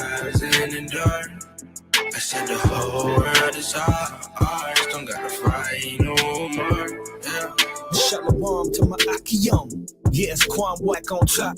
rise and endure. I said the whole world is ours, don't gotta fight no more. Yeah. Shalom to my Akion. Yes, Quan Whack on top.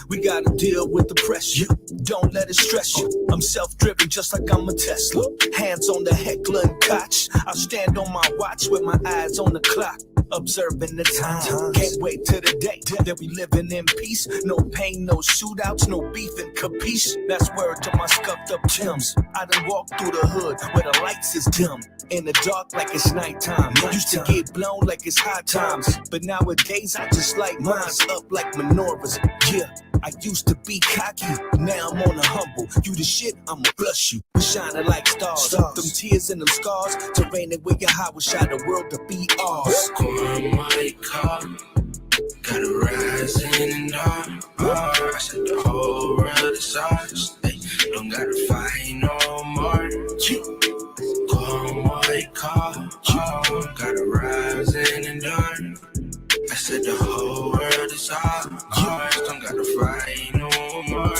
We gotta deal with the pressure. Don't let it stress you. I'm self-driven just like I'm a Tesla. Hands on the heckler and Koch. I'll stand on my watch with my eyes on the clock. Observing the time. Can't wait till the day that we living in peace. No pain, no shootouts, no beef and capiche. That's word to my scuffed up Timbs. I done walked through the hood where the lights is dim. In the dark like it's nighttime. Used to get blown like it's high times. But nowadays I just light mines up like menorahs. Yeah, I used to be cocky. Now I'm on a humble. You the shit, I'ma bless you. We shining like stars. Them tears and them scars. Terrain where your high will shine the world to be ours. My car, gotta rise in the dark. I said the whole world is ours. Hey, don't gotta fight no more. My car, gotta rise in the dark. I said the whole world is ours. Don't gotta fight no more.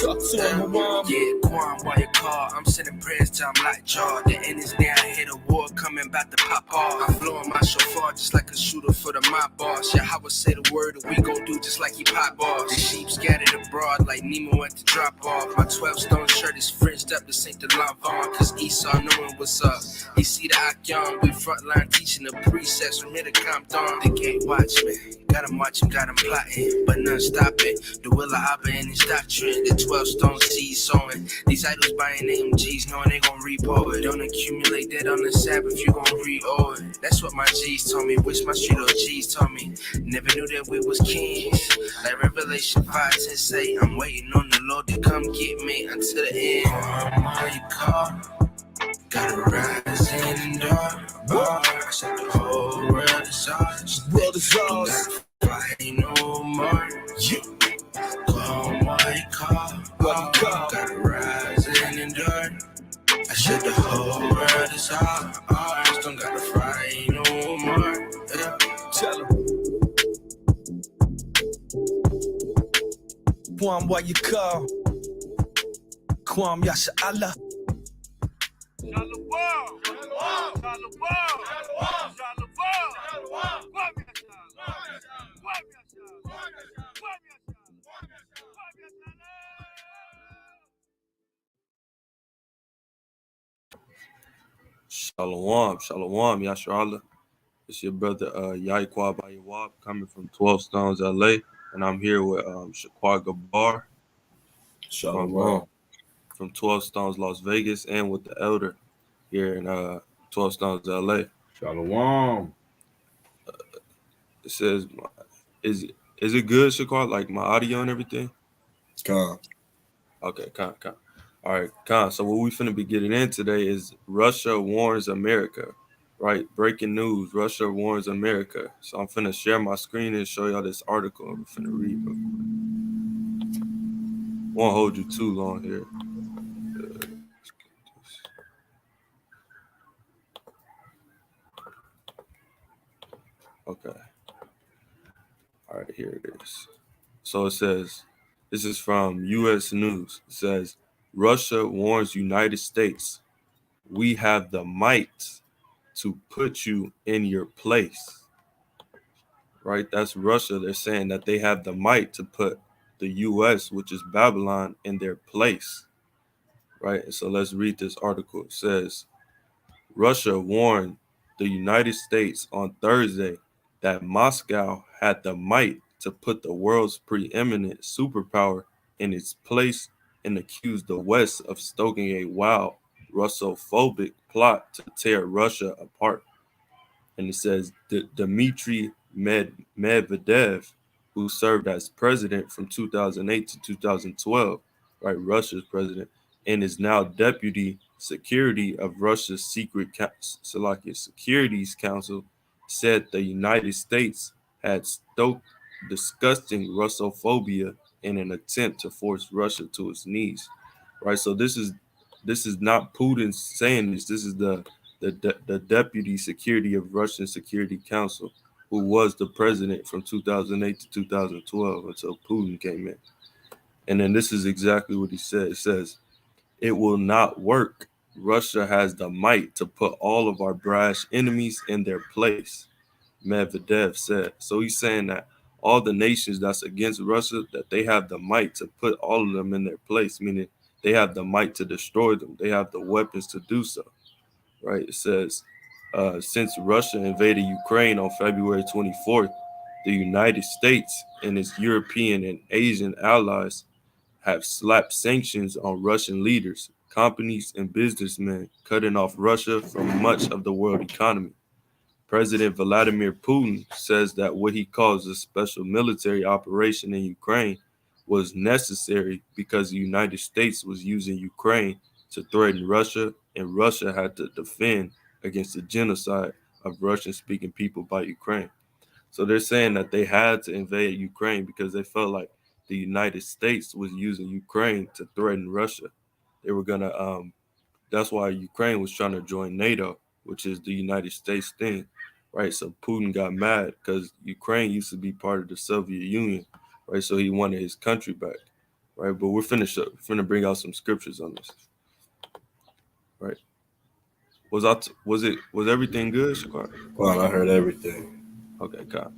Yeah, Quan, why you call? I'm sending prayers till I'm like jaw. The end is near, I hit a war coming about to pop off. I'm blowing my shofar just like a shooter for the mob boss. Yeah, I would say the word that we gon' do just like he pop off. The sheep scattered abroad like Nemo at the drop off. My 12-stone shirt is fringed up, this ain't the Lavon. Cause Esau knowing what's up. He see the Akion, we frontline teaching the precepts from here to Compton. The gate watchman, got him watching, got him plotting, but none stopping. The will of Abba and his doctrine, the 12-stone seeds sowing. These idols buying AMGs, knowing they gon' repo it. Don't accumulate that on the Sabbath, you gon' re-owe it. That's what my G's told me, wish my street OGs told me. Never knew that we was kings. Like Revelation 5:10 say, I'm waiting on the Lord to come get me until the end. My car, gotta rise in the dark. I said the whole world is ours. World is Don't ours. gotta fight no more. My car, gotta rise in the dark. I said the whole world is ours. Don't gotta fight no more. Yeah. Tell him. Quan, why you call? Kwam Yasha Allah. Shalom, Yasharallah. It's your brother Yaikwa Bayawab coming from 12 Stones, LA, and I'm here with Shaquar Gabar. Shalom. From 12 Stones, Las Vegas, and with the Elder here in 12 Stones, LA. Shalom. It says, is it good, Shaquar? Like my audio and everything? Come. Okay, Con. All right, Con. So what we finna be getting in today is Russia warns America, right? Breaking news, Russia warns America. So I'm finna share my screen and show y'all this article I'm finna read real quick. Won't hold you too long here. Okay. All right, here it is. So it says, this is from U.S. News. It says, Russia warns United States, we have the might to put you in your place. Right? That's Russia. They're saying that they have the might to put the U.S., which is Babylon, in their place. Right? So let's read this article. It says, Russia warned the United States on Thursday that Moscow had the might to put the world's preeminent superpower in its place and accused the West of stoking a wild Russophobic plot to tear Russia apart. And it says Dmitry Medvedev, who served as president from 2008 to 2012, right, Russia's president, and is now deputy security of Russia's Securities Council, said the United States had stoked disgusting Russophobia in an attempt to force Russia to its knees. Right. So this is not Putin saying this. This is the deputy security of Russian Security Council, who was the president from 2008 to 2012 until Putin came in. And then this is exactly what he said. It says, It will not work. Russia has the might to put all of our brash enemies in their place, Medvedev said. So he's saying that all the nations that's against Russia, that they have the might to put all of them in their place, meaning they have the might to destroy them. They have the weapons to do so, right? It says, since Russia invaded Ukraine on February 24th, the United States and its European and Asian allies have slapped sanctions on Russian leaders, companies, and businessmen, cutting off Russia from much of the world economy. President Vladimir Putin says that what he calls a special military operation in Ukraine was necessary because the United States was using Ukraine to threaten Russia, and Russia had to defend against the genocide of Russian-speaking people by Ukraine. So they're saying that they had to invade Ukraine because they felt like the United States was using Ukraine to threaten Russia. They were gonna that's why Ukraine was trying to join NATO, which is the United States thing, right? So Putin got mad because Ukraine used to be part of the Soviet Union, right? So he wanted his country back, right? But we're finished up. We're finna bring out some scriptures on this, right? Was everything good, Shakar? Well, I heard everything. Okay, God.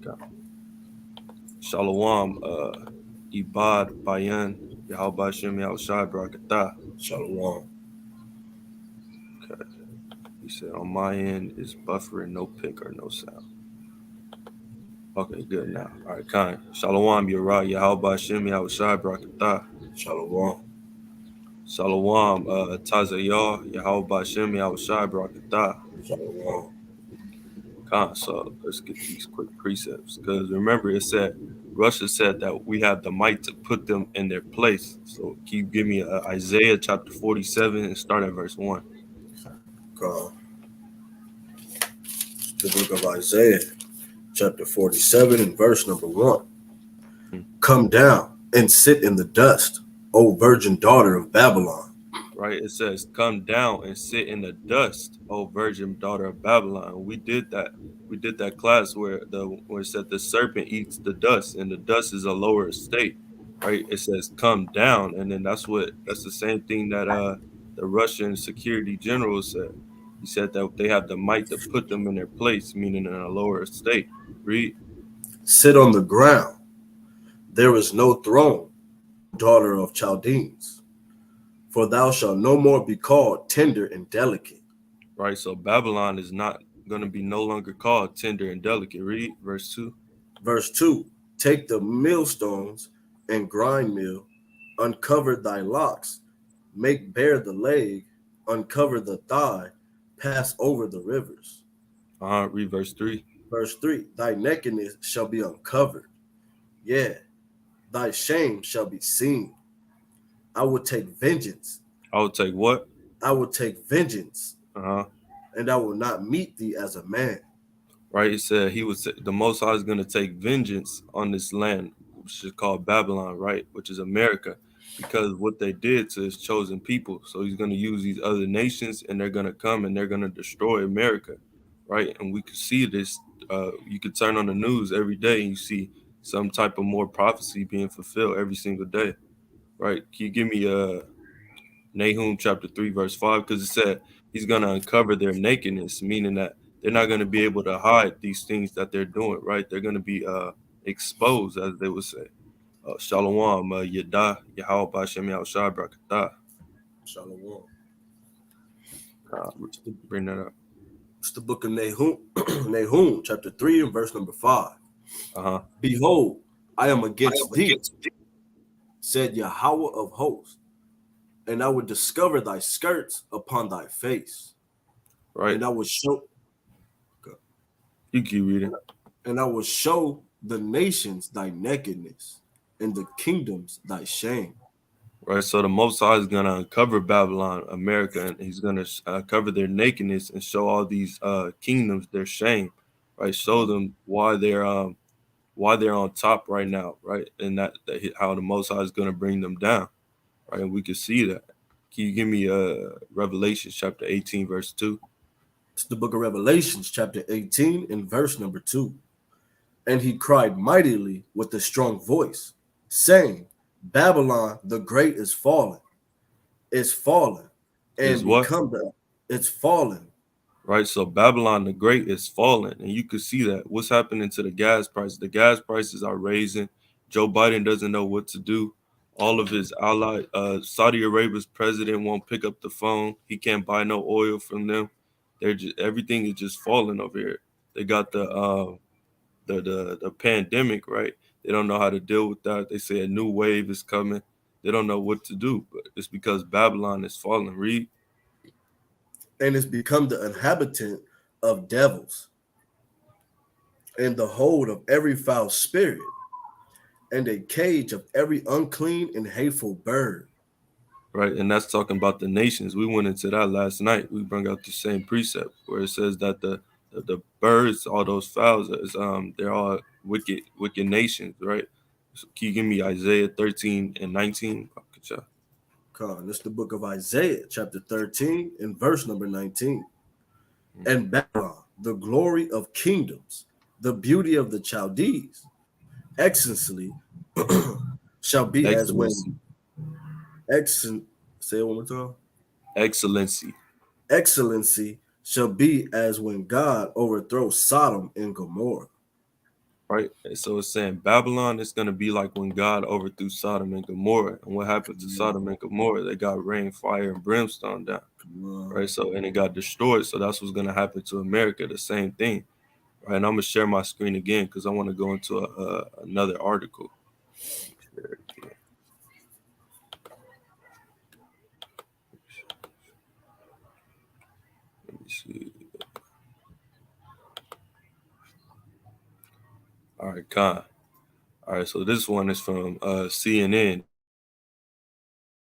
Shalom, Ibad, Bayan, Yahweh Shem Yahushai Barakatah. Shalom. Okay. He said, on my end, it's buffering, no pick or no sound. Okay, good now. All right, kind. Shalom, Yerah, Yahweh Shem Yahushai Barakatah. Shalom. Shalom, Tazayah, Yahweh Shem Yahushai Barakatah. Shalom. So let's get these quick precepts. Because remember, it said, Russia said that we have the might to put them in their place. So can you give me Isaiah chapter 47 and start at verse 1? The book of Isaiah, chapter 47 and verse number 1. Come down and sit in the dust, O virgin daughter of Babylon. Right, it says, come down and sit in the dust, O virgin daughter of Babylon. We did that class where it said the serpent eats the dust, and the dust is a lower estate, right? It says come down, and then that's the same thing that the Russian security general said. He said that they have the might to put them in their place, meaning in a lower estate. Read. Sit on the ground. There is no throne, daughter of Chaldeans, for thou shalt no more be called tender and delicate. Right, so Babylon is not going to be no longer called tender and delicate. Read verse 2. Verse 2. Take the millstones and grind mill, uncover thy locks, make bare the leg, uncover the thigh, pass over the rivers. Read verse 3. Verse 3. Thy nakedness shall be uncovered. Yeah, thy shame shall be seen. I will take vengeance. I will take what? I will take vengeance. Uh-huh. And I will not meet thee as a man. Right, he said the Most High is going to take vengeance on this land, which is called Babylon, right, which is America, because what they did to his chosen people. So he's going to use these other nations, and they're going to come and they're going to destroy America, right? And we could see this. You could turn on the news every day and you see some type of more prophecy being fulfilled every single day, right? Can you give me Nahum chapter 3 verse 5? Because it said he's going to uncover their nakedness, meaning that they're not going to be able to hide these things that they're doing, right? They're going to be exposed, as they would say. Shalom, Yadah, Yahweh B'Shem Yahushai Barakatah. Shalom. Bring that up. It's the book of Nahum, Nahum, chapter 3 and verse number 5. Behold, I am against thee, said Yahweh of hosts, and I would discover thy skirts upon thy face. Right. And I will show. You keep reading. And I will show the nations thy nakedness, and the kingdoms thy shame. Right. So the Most High is going to uncover Babylon, America, and he's going to cover their nakedness and show all these kingdoms their shame. Right. Show them why they're on top right now. Right. And that how the Most High is going to bring them down. Right. And we can see that. Can you give me Revelation chapter 18 verse 2? It's the book of Revelations, chapter 18, and verse number 2. And he cried mightily with a strong voice, saying, Babylon the great is fallen, is fallen Is and what? it's fallen. Right. So Babylon the Great is falling, and you could see that. What's happening to the gas prices? The gas prices are raising. Joe Biden doesn't know what to do. All of his allies, Saudi Arabia's president won't pick up the phone. He can't buy no oil from them. They're just everything is just falling over here. They got the pandemic, right? They don't know how to deal with that. They say a new wave is coming. They don't know what to do, but it's because Babylon is falling. Read. And it's become the inhabitant of devils, and the hold of every foul spirit, and a cage of every unclean and hateful bird. Right, and that's talking about the nations. We went into that last night. We brought out the same precept where it says that the birds, all those fowls, is they're all wicked nations, right? So can you give me Isaiah 13 and 19? Con, this is the book of Isaiah, chapter 13, and verse number 19. And Babylon, the glory of kingdoms, the beauty of the Chaldees, excellency shall be as Excellency. when excellent. Say it one more time. Excellency. Excellency shall be as when God overthrows Sodom and Gomorrah. Right. And so it's saying Babylon is going to be like when God overthrew Sodom and Gomorrah. And what happened to Sodom and Gomorrah? They got rain, fire, and brimstone down. Right. So, and it got destroyed. So that's what's going to happen to America. The same thing. Right. And I'm going to share my screen again because I want to go into another article. Let me see. All right, Con. All right, so this one is from CNN.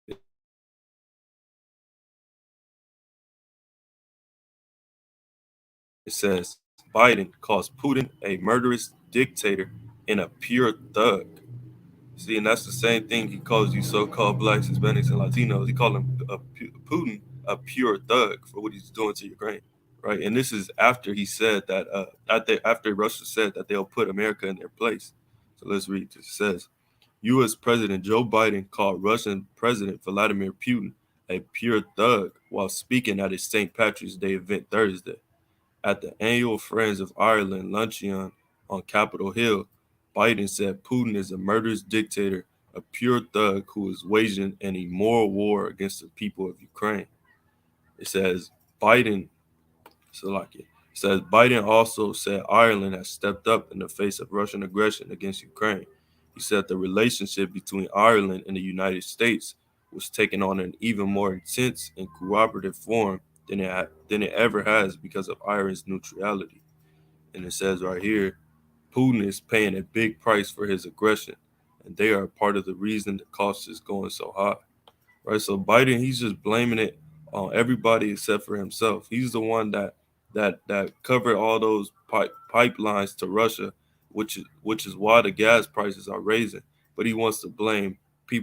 It says Biden calls Putin a murderous dictator and a pure thug. See, and that's the same thing he calls you so-called blacks, Hispanics, and Latinos. He called him Putin a pure thug for what he's doing to Ukraine, right? And this is after he said that after Russia said that they'll put America in their place. So let's read. It says, U.S. President Joe Biden called Russian President Vladimir Putin a pure thug while speaking at his St. Patrick's Day event Thursday. At the annual Friends of Ireland luncheon on Capitol Hill, Biden said Putin is a murderous dictator, a pure thug who is waging an immoral war against the people of Ukraine. It says Biden Biden also said Ireland has stepped up in the face of Russian aggression against Ukraine. He said the relationship between Ireland and the United States was taking on an even more intense and cooperative form than it ever has because of Ireland's neutrality. And it says right here, Putin is paying a big price for his aggression, and they are part of the reason the cost is going so high. Right? So Biden, he's just blaming it on everybody except for himself. He's the one that covered all those pipelines to Russia, which is why the gas prices are raising. But he wants to blame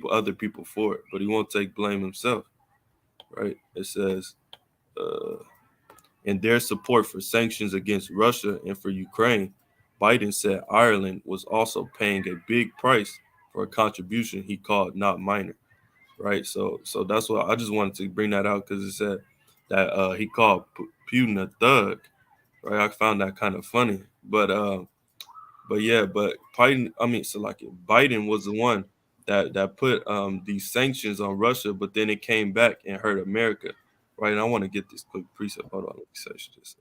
other people for it, but he won't take blame himself. Right? It says, in their support for sanctions against Russia and for Ukraine, Biden said Ireland was also paying a big price for a contribution he called not minor. Right, so that's why I just wanted to bring that out because it said that he called Putin a thug. Right, I found that kind of funny, but Biden was the one that put these sanctions on Russia, but then it came back and hurt America. Right, and I want to get this quick precept. Hold on, let me search this.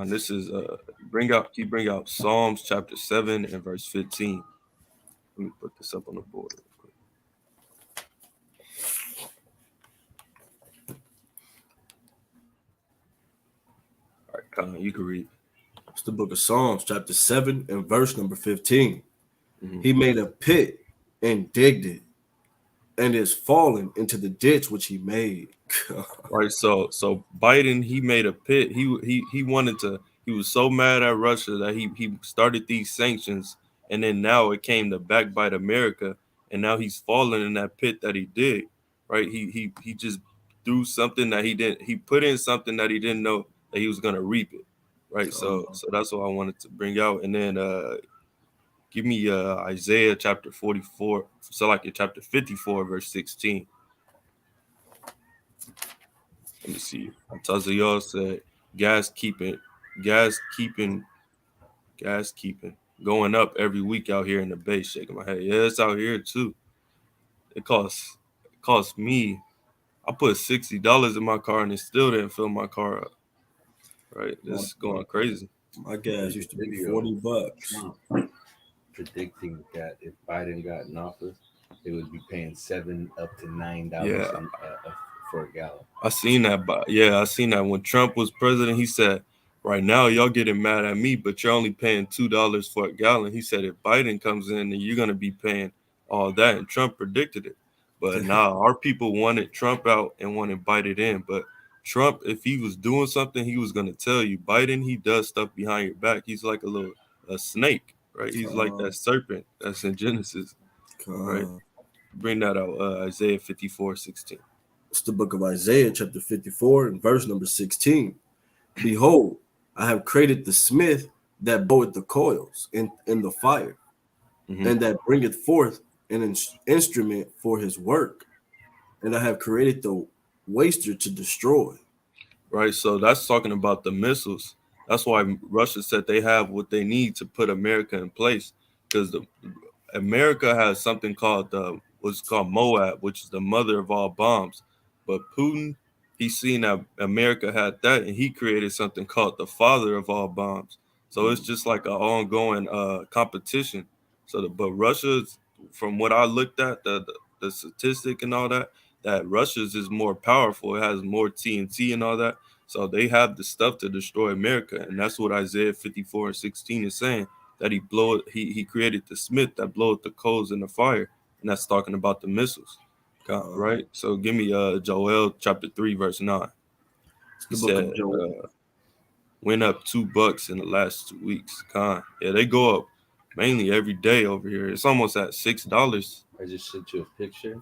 This is bring out Psalms chapter 7 and verse 15. Let me put this up on the board real quick. All right, Colin, you can read. It's the book of Psalms, chapter 7 and verse number 15. Mm-hmm. He made a pit and digged it, and is fallen into the ditch which he made. Right. So Biden, he made a pit. He wanted to. He was so mad at Russia that he started these sanctions, and then now it came to backbite America, and now he's fallen in that pit that he did. Right. He just threw something that he didn't. He put in something that he didn't know that he was gonna reap it. Right. So that's what I wanted to bring out, and then Give me Isaiah chapter 44, Sirach chapter 54, verse 16. Let me see. Tazayah said, gas keeping, going up every week out here in the Bay. Shaking my head. Yeah, it's out here too. It costs me. I put $60 in my car and it still didn't fill my car up. Right, it's going crazy. My gas used to be $40. Trump predicting that if Biden got in office, they would be paying $7 up to $9 for a gallon. I seen that, but I seen that when Trump was president. He said, "Right now, y'all getting mad at me, but you're only paying $2 for a gallon." He said, "If Biden comes in, then you're gonna be paying all that." And Trump predicted it. But now our people wanted Trump out and wanted Biden in. But Trump, if he was doing something, he was gonna tell you. Biden, he does stuff behind your back. He's like a snake, right? He's like that serpent that's in Genesis, right? Bring that out, Isaiah 54:16. It's the book of Isaiah, chapter 54, and verse number 16. Behold, I have created the smith that bloweth the coils in the fire, and that bringeth forth an instrument for his work. And I have created the waster to destroy. Right, so that's talking about the missiles. That's why Russia said they have what they need to put America in place, because America has something called what's called Moab, which is the mother of all bombs. But Putin, he's seen that America had that, and he created something called the father of all bombs. So it's just like an ongoing competition. But Russia's, from what I looked at, the statistic and all that Russia's is more powerful. It has more TNT and all that. So they have the stuff to destroy America, and that's what Isaiah 54:16 is saying. That he created the smith that bloweth the coals in the fire, and that's talking about the missiles. Right, so give me Joel chapter 3 verse 9. He said went up $2 in the last 2 weeks. Yeah, they go up mainly every day over here. It's almost at $6. I just sent you a picture.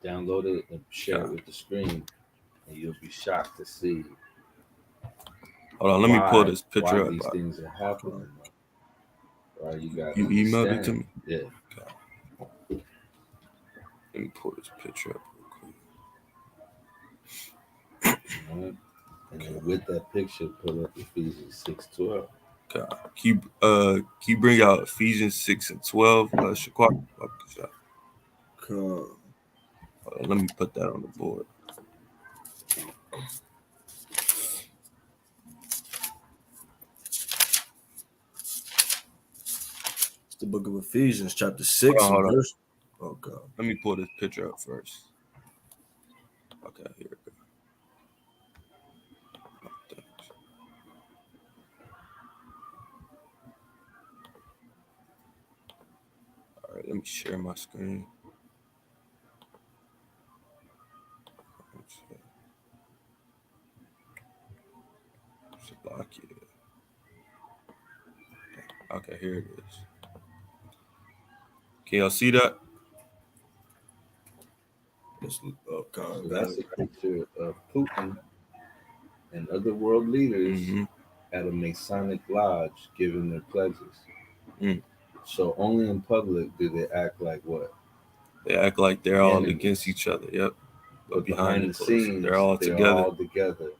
Download it and share it with the screen, and you'll be shocked to see. Hold on, let me pull this picture up. These things are happening. Right, you emailed it to me. Yeah. Okay. Let me pull this picture up real quick. And then with that picture, pull up Ephesians 6:12. Okay. Can you bring out Ephesians 6:12? Shaquan. Let me put that on the board. It's the book of Ephesians, chapter 6. Verse. Oh, God. Let me pull this picture up first. Okay, here we go. All right, let me share my screen. Okay, here it is. Can y'all see that? So that's a picture of Putin and other world leaders at a Masonic lodge giving their pledges. So only in public do they act like what? They act like they're all against each other. Yep. But behind the scenes, they're all together.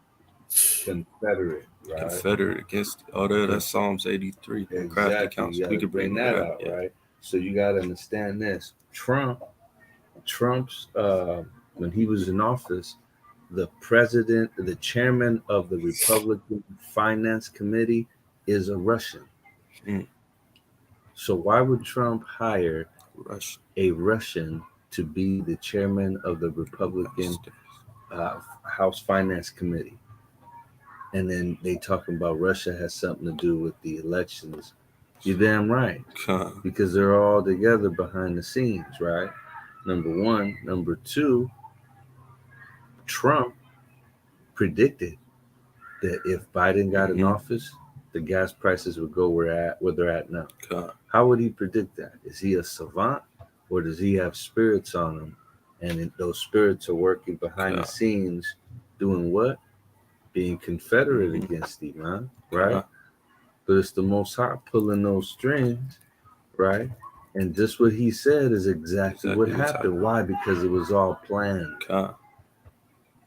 Confederate, right? Confederate against. That's Psalms 83. Exactly. You we could bring that out, right? So you got to understand this. Trump's when he was in office, the chairman of the Republican Finance Committee is a Russian. So why would Trump hire a Russian to be the chairman of the Republican House Finance Committee? And then they talking about Russia has something to do with the elections. You're damn right. Because they're all together behind the scenes, right? Number one. Number two, Trump predicted that if Biden got in office, the gas prices would go where they're at now. How would he predict that? Is he a savant, or does he have spirits on him? And those spirits are working behind the scenes doing what? Being Confederate against him, man, right? But it's the Most High pulling those strings, Right? And just what he said is exactly what happened. Why? Because it was all planned.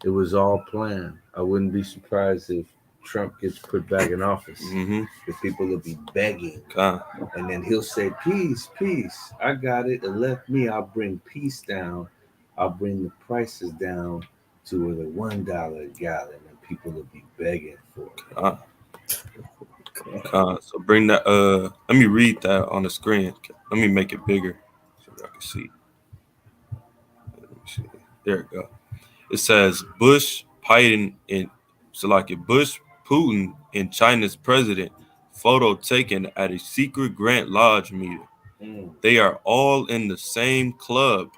It was all planned. I wouldn't be surprised if Trump gets put back in office. The people will be begging. And then he'll say, peace, peace. I got it. Elect me. I'll bring peace down. I'll bring the prices down to the $1 a gallon. And people will be begging for it. So bring that. Let me read that on the screen. Let me make it bigger so I can see. Let me see. There we go. It says Bush Biden Bush Putin and China's president photo taken at a secret Grant Lodge meeting. They are all in the same club,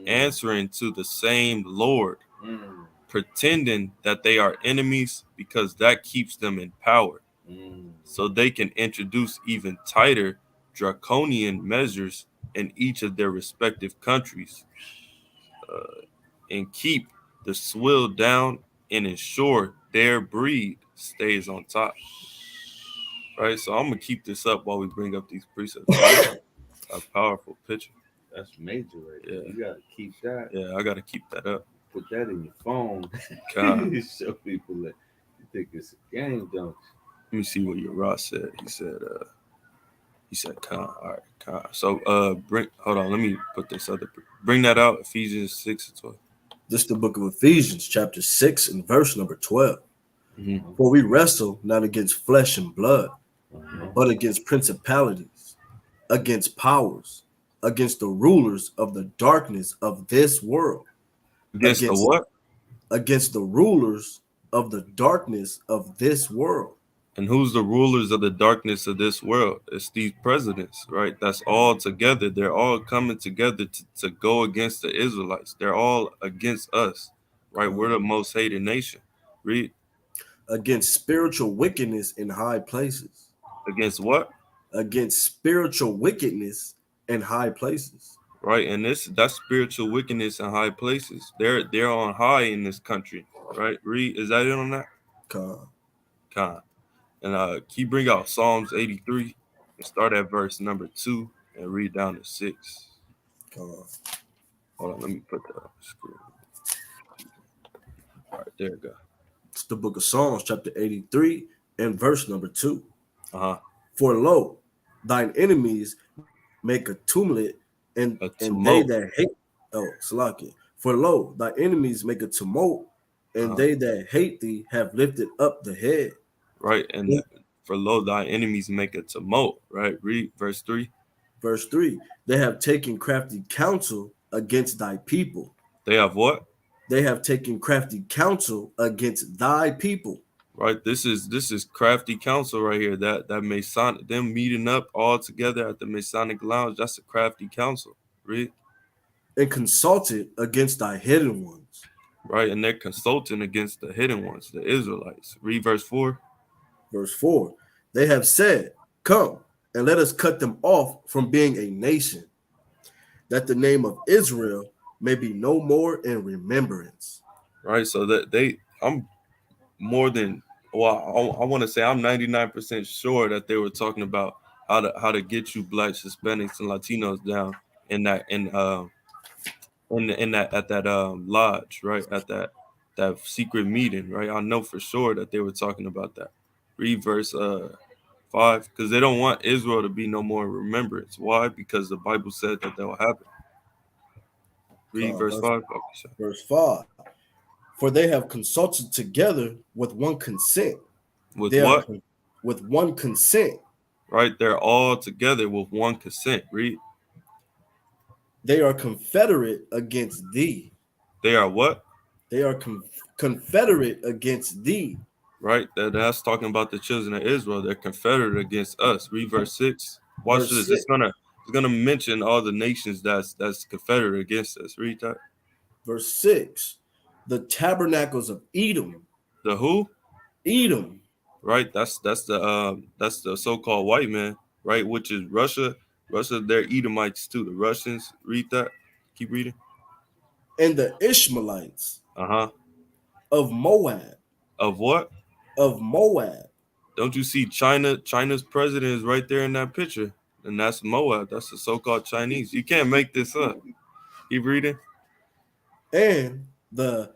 answering to the same Lord, pretending that they are enemies because that keeps them in power. So they can introduce even tighter draconian measures in each of their respective countries and keep the swill down and ensure their breed stays on top. Right, so I'm gonna keep this up while we bring up these precepts. A powerful picture. That's major right there. You gotta keep that. Yeah, I gotta keep that up. Put that in your phone. Show people that you think it's a game, don't you? Let me see what your Ross said. He said Khan. All right, Khan. So hold on, let me put this other bring that out, Ephesians 6:12. This is the book of Ephesians, chapter 6 and verse number 12. For we wrestle not against flesh and blood, but against principalities, against powers, against the rulers of the darkness of this world. Against the what? Against the rulers of the darkness of this world. And who's the rulers of the darkness of this world? It's these presidents, right? That's all together. They're all coming together to go against the Israelites. They're all against us, right? We're the most hated nation. Read. Against spiritual wickedness in high places. Against what? Against spiritual wickedness in high places. Right, and that's spiritual wickedness in high places. They're on high in this country, right? Read, is that it on that? Con. And can you bring out Psalms 83 and start at verse number 2 and read down to 6? Hold on, let me put that on the screen. All right, there we go. It's the book of Psalms, chapter 83 and verse number 2. For lo, thine enemies make a tumult, and they that hate. Salaki. For lo, thy enemies make a tumult, and they that hate thee have lifted up the head. Right, and for lo, thy enemies make a tumult. Right, read verse 3. Verse 3. They have taken crafty counsel against thy people. They have what? They have taken crafty counsel against thy people. Right, this is crafty counsel right here. That Masonic, them meeting up all together at the Masonic Lounge. That's a crafty counsel. Read. And consulted against thy hidden ones. Right, and they're consulting against the hidden ones, the Israelites. Read verse 4. Verse 4. They have said, come and let us cut them off from being a nation, that the name of Israel may be no more in remembrance. Right, so that I'm more than, well, I want to say I'm 99% sure that they were talking about how to get you blacks, Hispanics, and Latinos down in that at that lodge, right, at that secret meeting, right. I know for sure that they were talking about that. Read verse 5, because they don't want Israel to be no more in remembrance. Why? Because the Bible said that will happen. Read verse 5. Verse 5. For they have consulted together with one consent. With what? With one consent. Right, they're all together with one consent. Read. They are confederate against thee. They are what? They are confederate against thee. Right, that's talking about the children of Israel. They're confederate against us. Read verse 6. Watch this. It's gonna mention all the nations that's confederate against us. Read that. Verse 6. The tabernacles of Edom. The who? Edom. Right, that's the so-called white man, right? Which is Russia. Russia, they're Edomites too. The Russians. Read that. Keep reading. And the Ishmaelites. Of Moab. Of what? Of Moab. Don't you see China? China's president is right there in that picture. and that's Moab. That's the so-called Chinese. You can't make this up. Keep reading. And the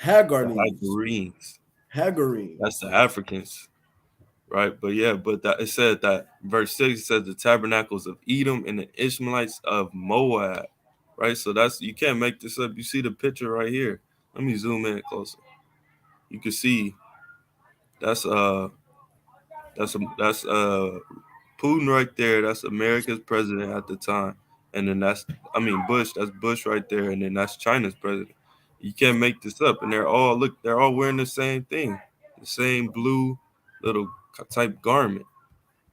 The Hagarines. Hagarines. That's the Africans, right? But yeah, but that it said that verse 6 says the tabernacles of Edom and the Ishmaelites of Moab, right? So that's, you can't make this up. You see the picture right here. Let me zoom in closer. You can see that's Putin right there. That's America's president at the time. And then Bush, that's Bush right there, and then that's China's president. You can't make this up. And they're all wearing the same thing, the same blue little type garment,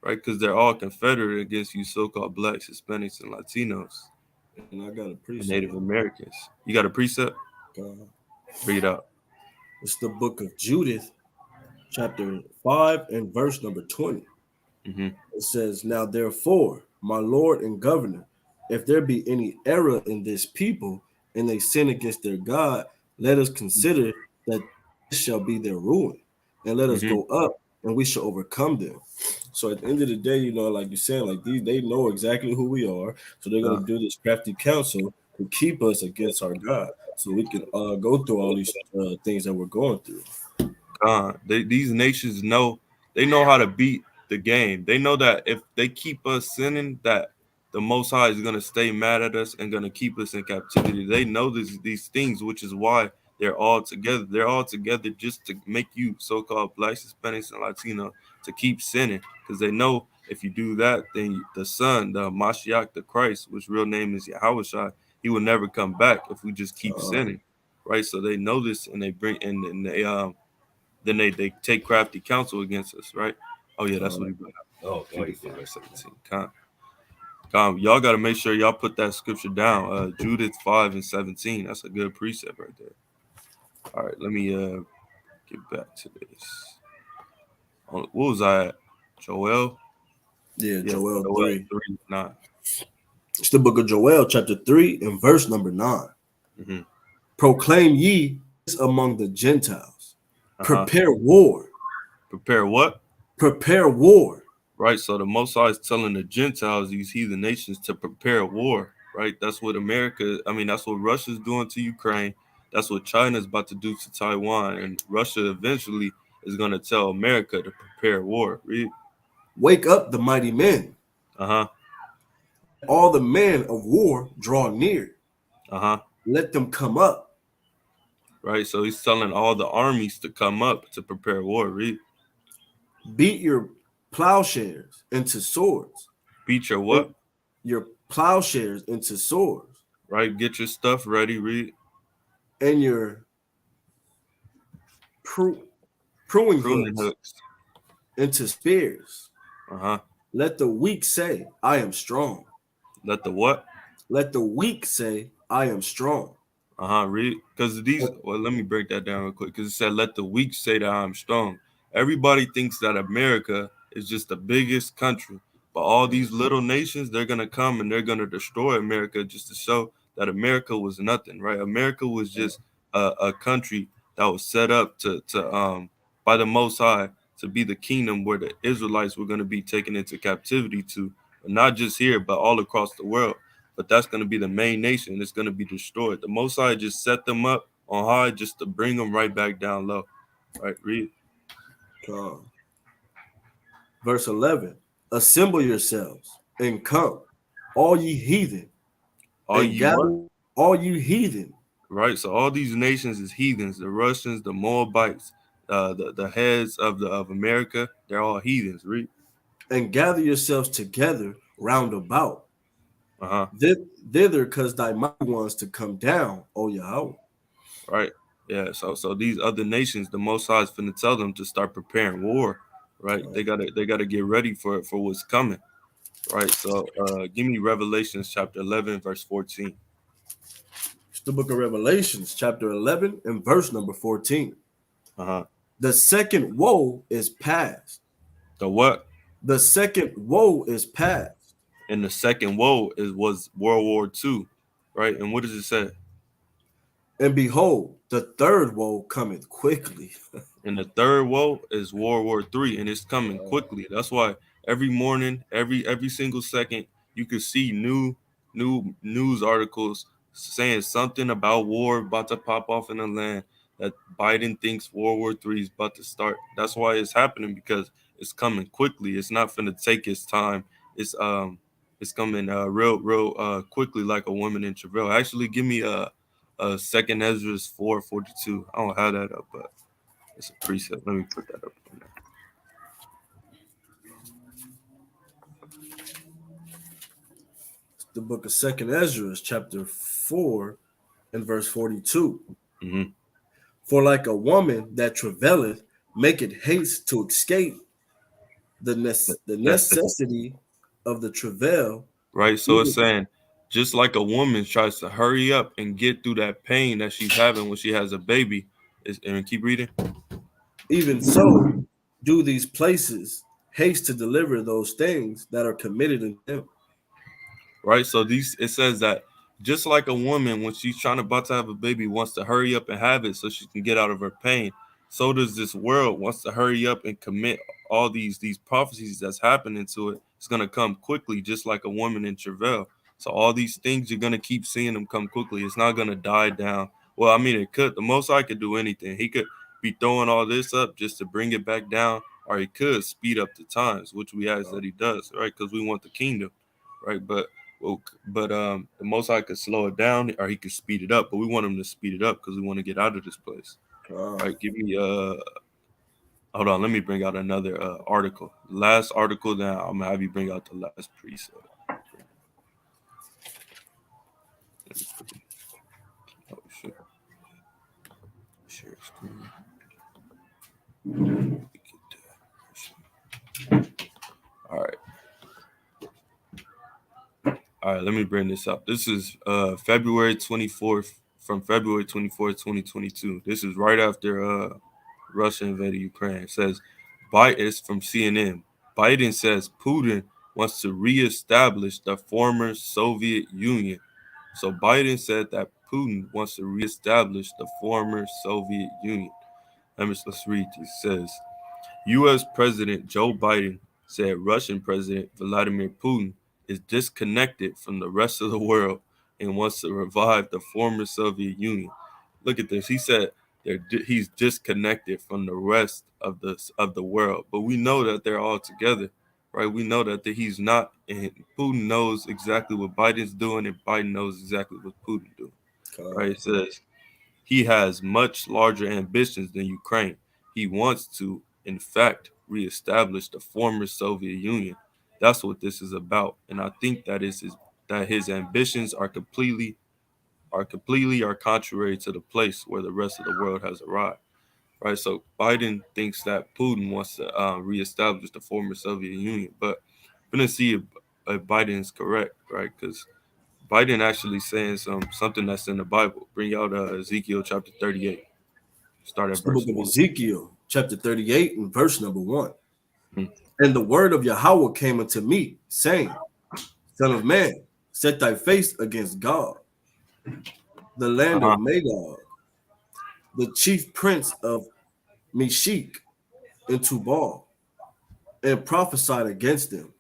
right? Because they're all Confederate against you so-called blacks, Hispanics, and Latinos, And I got a and precept. Native Americans. You got a precept? Read out. It's the book of Judith, chapter 5 and verse number 20. Mm-hmm. It says, "Now therefore, my Lord and Governor, if there be any error in this people, and they sin against their God, let us consider that this shall be their ruin, and let us Mm-hmm. go up, and we shall overcome them." So at the end of the day, like you're saying, like they know exactly who we are, so they're gonna do this crafty counsel to keep us against our God, so we can go through all these things that we're going through. These nations know, they know how to beat the game. They know that if they keep us sinning, that the Most High is going to stay mad at us and going to keep us in captivity. They know these things, which is why they're all together. They're all together just to make you so-called blacks, Hispanics, and Latino to keep sinning, because they know if you do that, then the Son, the Mashiach, the Christ, which real name is Yahushua, he will never come back if we just keep sinning, right? So they know this, and they bring and they take crafty counsel against us, right? Oh yeah, that's what he brought up. Oh, 5:17. Y'all got to make sure y'all put that scripture down. Judith 5 and 17. That's a good precept right there. All right, let me get back to this. What was I at? Joel? Yeah, Joel 3. 9. It's the book of Joel, chapter 3, and verse number 9. Mm-hmm. Proclaim ye among the Gentiles. Prepare war. Prepare what? Prepare war. Right. So the Most High is telling the Gentiles, these heathen nations, to prepare war. Right. That's what that's what Russia's doing to Ukraine. That's what China's about to do to Taiwan. And Russia eventually is going to tell America to prepare war. Read. Wake up the mighty men. All the men of war draw near. Let them come up. Right. So he's telling all the armies to come up to prepare war. Read. Beat your plowshares into swords. Beat your what? Your plowshares into swords. Right. Get your stuff ready. Read. And your pruning hooks into spears. Let the weak say, I am strong. Let the what? Let the weak say, I am strong. Read. Because let me break that down real quick. Because it said, let the weak say that I'm strong. Everybody thinks that America is just the biggest country. But all these little nations, they're going to come and they're going to destroy America just to show that America was nothing, right? America was just a country that was set up to by the Most High to be the kingdom where the Israelites were going to be taken into captivity to, but not just here, but all across the world. But that's going to be the main nation. It's going to be destroyed. The Most High just set them up on high just to bring them right back down low. Right, read. Verse 11. Assemble yourselves and come, all ye heathen. All you heathen. Right, so all these nations is heathens. The Russians, the Moabites, the heads of America, they're all heathens. Read. And gather yourselves together round about. Thither, cause thy mighty ones to come down, O Yahweh. Right. Yeah. So these other nations, the Most High is finna tell them to start preparing war. Right. They gotta get ready for what's coming. Right. So give me Revelations chapter 11, verse 14. It's the book of Revelations, chapter 11, and verse number 14. The second woe is past. The what? The second woe is past. And the second woe was World War II, right? And what does it say? And behold, the third woe cometh quickly. And the third woe is World War III, and it's coming quickly. That's why every morning, every single second, you could see new news articles saying something about war about to pop off in the land, that Biden thinks World War III is about to start. That's why it's happening, because it's coming quickly. It's not finna take its time. It's coming real quickly, like a woman in travail. Actually, give me a second Ezra's 4:42. I don't have that up, but it's a precept. Let me put that up on there. The book of Second Ezra, chapter 4 and verse 42. Mm-hmm. For like a woman that travaileth, make it haste to escape the necessity of the travail. Right. So it's saying, just like a woman tries to hurry up and get through that pain that she's having when she has a baby. And keep reading. Even so, do these places haste to deliver those things that are committed in them. Right. So it says that just like a woman, when she's about to have a baby, wants to hurry up and have it so she can get out of her pain, so does this world wants to hurry up and commit all these prophecies that's happening to it. It's gonna come quickly, just like a woman in travail. So all these things, you're gonna keep seeing them come quickly. It's not gonna die down. Well, I mean, it could. The Most High could do anything. He could be throwing all this up just to bring it back down, or he could speed up the times, which we ask that he does, right? Because we want the kingdom, right? But the Most High could slow it down, or he could speed it up. But we want him to speed it up because we want to get out of this place. All right, give me hold on. Let me bring out another article. Last article. Then I'm gonna have you bring out the last precept. Oh shit! Share screen. All right. All right, let me bring this up. This is February 24th, from February 24th, 2022. This is right after Russia invaded Ukraine. It says, it's from CNN. Biden says Putin wants to reestablish the former Soviet Union. So Biden said that Putin wants to reestablish the former Soviet Union. Let's read this. It says, U.S. President Joe Biden said Russian President Vladimir Putin is disconnected from the rest of the world and wants to revive the former Soviet Union. Look at this. He said he's disconnected from the rest of the world, but we know that they're all together, right? We know that he's not, and Putin knows exactly what Biden's doing, and Biden knows exactly what Putin's doing, right? It says he has much larger ambitions than Ukraine. He wants to, in fact, reestablish the former Soviet Union. That's what this is about, and I think that his ambitions are completely contrary to the place where the rest of the world has arrived. Right, so Biden thinks that Putin wants to reestablish the former Soviet Union, but we're gonna see if Biden is correct, right? Because Biden actually saying something that's in the Bible. Bring out Ezekiel chapter 38. Start at The verse book of 1. Ezekiel, chapter 38, and verse number 1. Hmm. And the word of Yahweh came unto me, saying, Son of man, set thy face against God, the land of Magog, the chief prince of Meshech and Tubal, and prophesied against them.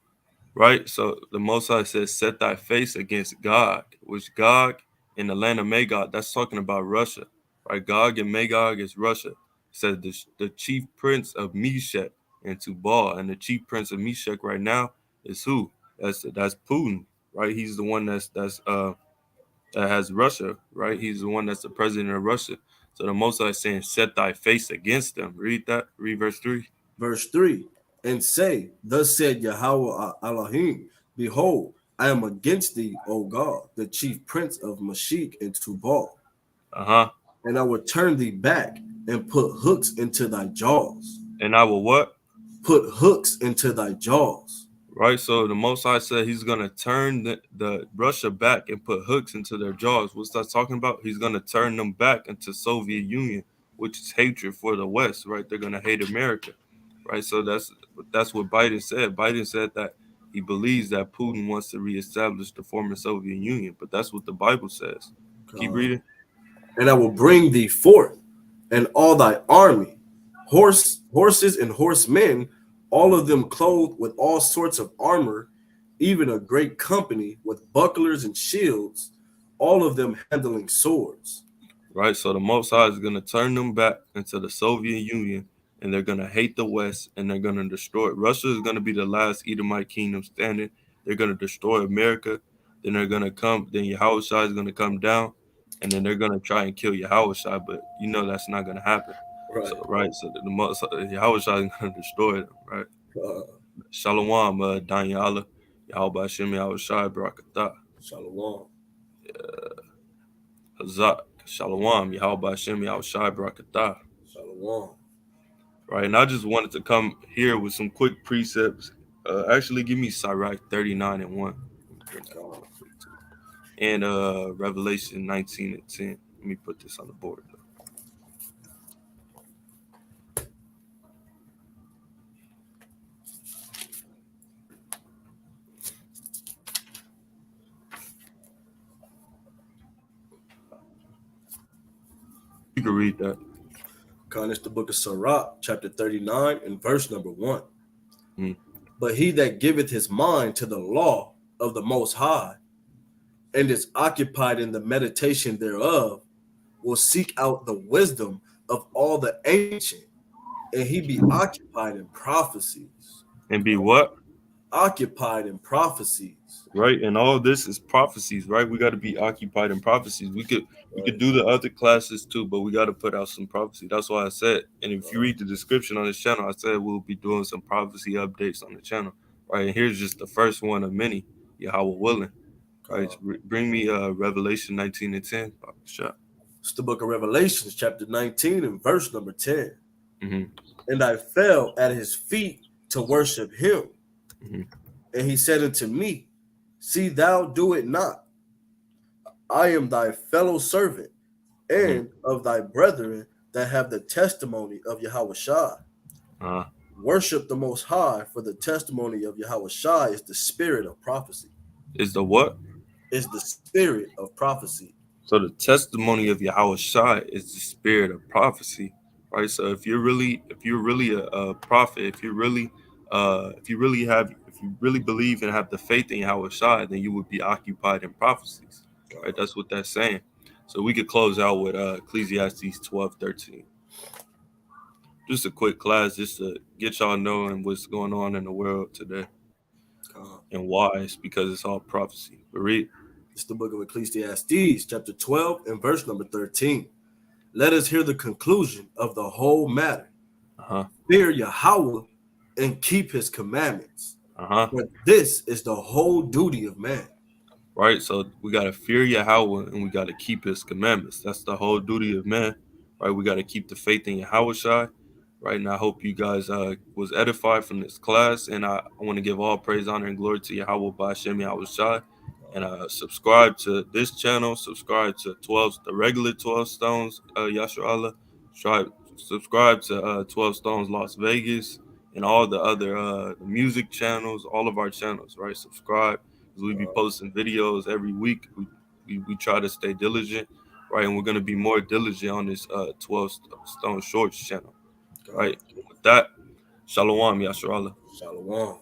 Right, so the Most High says, set thy face against Gog, which Gog in the land of Magog, that's talking about Russia. Right, Gog and Magog is Russia. It says the chief prince of Meshech and Tubal, and the chief prince of Meshech right now is who? That's Putin, right? He's the one that has Russia, right? He's the one that's the president of Russia. So the Most High is saying, set thy face against them. Read that. Read verse 3. Verse 3, and say, Thus said Yahweh Elohim, Behold, I am against thee, O God, the chief prince of Meshech and Tubal. And I will turn thee back and put hooks into thy jaws. And I will what? Put hooks into thy jaws. Right, so the Most High said he's going to turn the Russia back and put hooks into their jaws. What's that talking about? He's going to turn them back into Soviet Union, which is hatred for the West, right? They're going to hate America, right? So that's what Biden said. Biden said that he believes that Putin wants to reestablish the former Soviet Union, but that's what the Bible says. Keep reading. And I will bring thee forth, and all thy army, horses and horsemen, all of them clothed with all sorts of armor, even a great company with bucklers and shields, all of them handling swords. Right, so the Most High is going to turn them back into the Soviet Union, and they're going to hate the West, and they're going to destroy it. Russia is going to be the last Edomite kingdom standing. They're going to destroy America. Then they're going to come. Then Yahushua is going to come down, and then they're going to try and kill Yahushua. But you know that's not going to happen. Right. So the Most Yahushua is going to destroy them. Right. Shalom, Daniela, Yahweh Hashem, Yahushua, Barakatah. Shalom. Hazak. Shalom, Yahweh Hashem, Yahushua, Barakatah. Shalom. Right, and I just wanted to come here with some quick precepts. Actually, give me Sirach 39 and 1. And Revelation 19 and 10. Let me put this on the board. You can read that. It's the book of Sirach, chapter 39, and verse number 1. But he that giveth his mind to the law of the Most High, and is occupied in the meditation thereof, will seek out the wisdom of all the ancient, and he be occupied in prophecies. And be what? Occupied in prophecies. Right, and all this is prophecies, right? We got to be occupied in prophecies. We could do the other classes too, but we got to put out some prophecy. That's why I said, and if you read the description on this channel, I said we'll be doing some prophecy updates on the channel. Right, and here's just the first one of many, Yahweh willing. Right, bring me Revelation 19 and 10. It's the book of Revelations, chapter 19 and verse number 10. And I fell at his feet to worship him. And he said unto me, see thou do it not. I am thy fellow servant and of thy brethren that have the testimony of Yahushua. Worship the Most High, for the testimony of Yahushua is the spirit of prophecy. Is the what? Is the spirit of prophecy. So the testimony of Yahushua is the spirit of prophecy, right? So if you're really a prophet, if you really believe and have the faith in Yahushua, then you would be occupied in prophecies, right? That's what that's saying. So we could close out with Ecclesiastes 12:13. Just a quick class, just to get y'all knowing what's going on in the world today, and why. It's because it's all prophecy. But read. It's the book of Ecclesiastes, chapter 12 and verse number 13. Let us hear the conclusion of the whole matter. Fear Yahweh and keep his commandments. For this is the whole duty of man. Right, so we got to fear Yahweh and we got to keep his commandments. That's the whole duty of man, right? We got to keep the faith in Yahushua, right? And I hope you guys was edified from this class. And I want to give all praise, honor, and glory to Yahweh by Hashem Yahushua. And subscribe to this channel. Subscribe to the regular 12 Stones, Yashar Allah. Subscribe to 12 Stones Las Vegas and all the other music channels, all of our channels, right? Subscribe. We be posting videos every week. We try to stay diligent, right? And we're going to be more diligent on this 12 Stone Shorts channel, right? With that, Shalom, Yashar Allah. Shalom.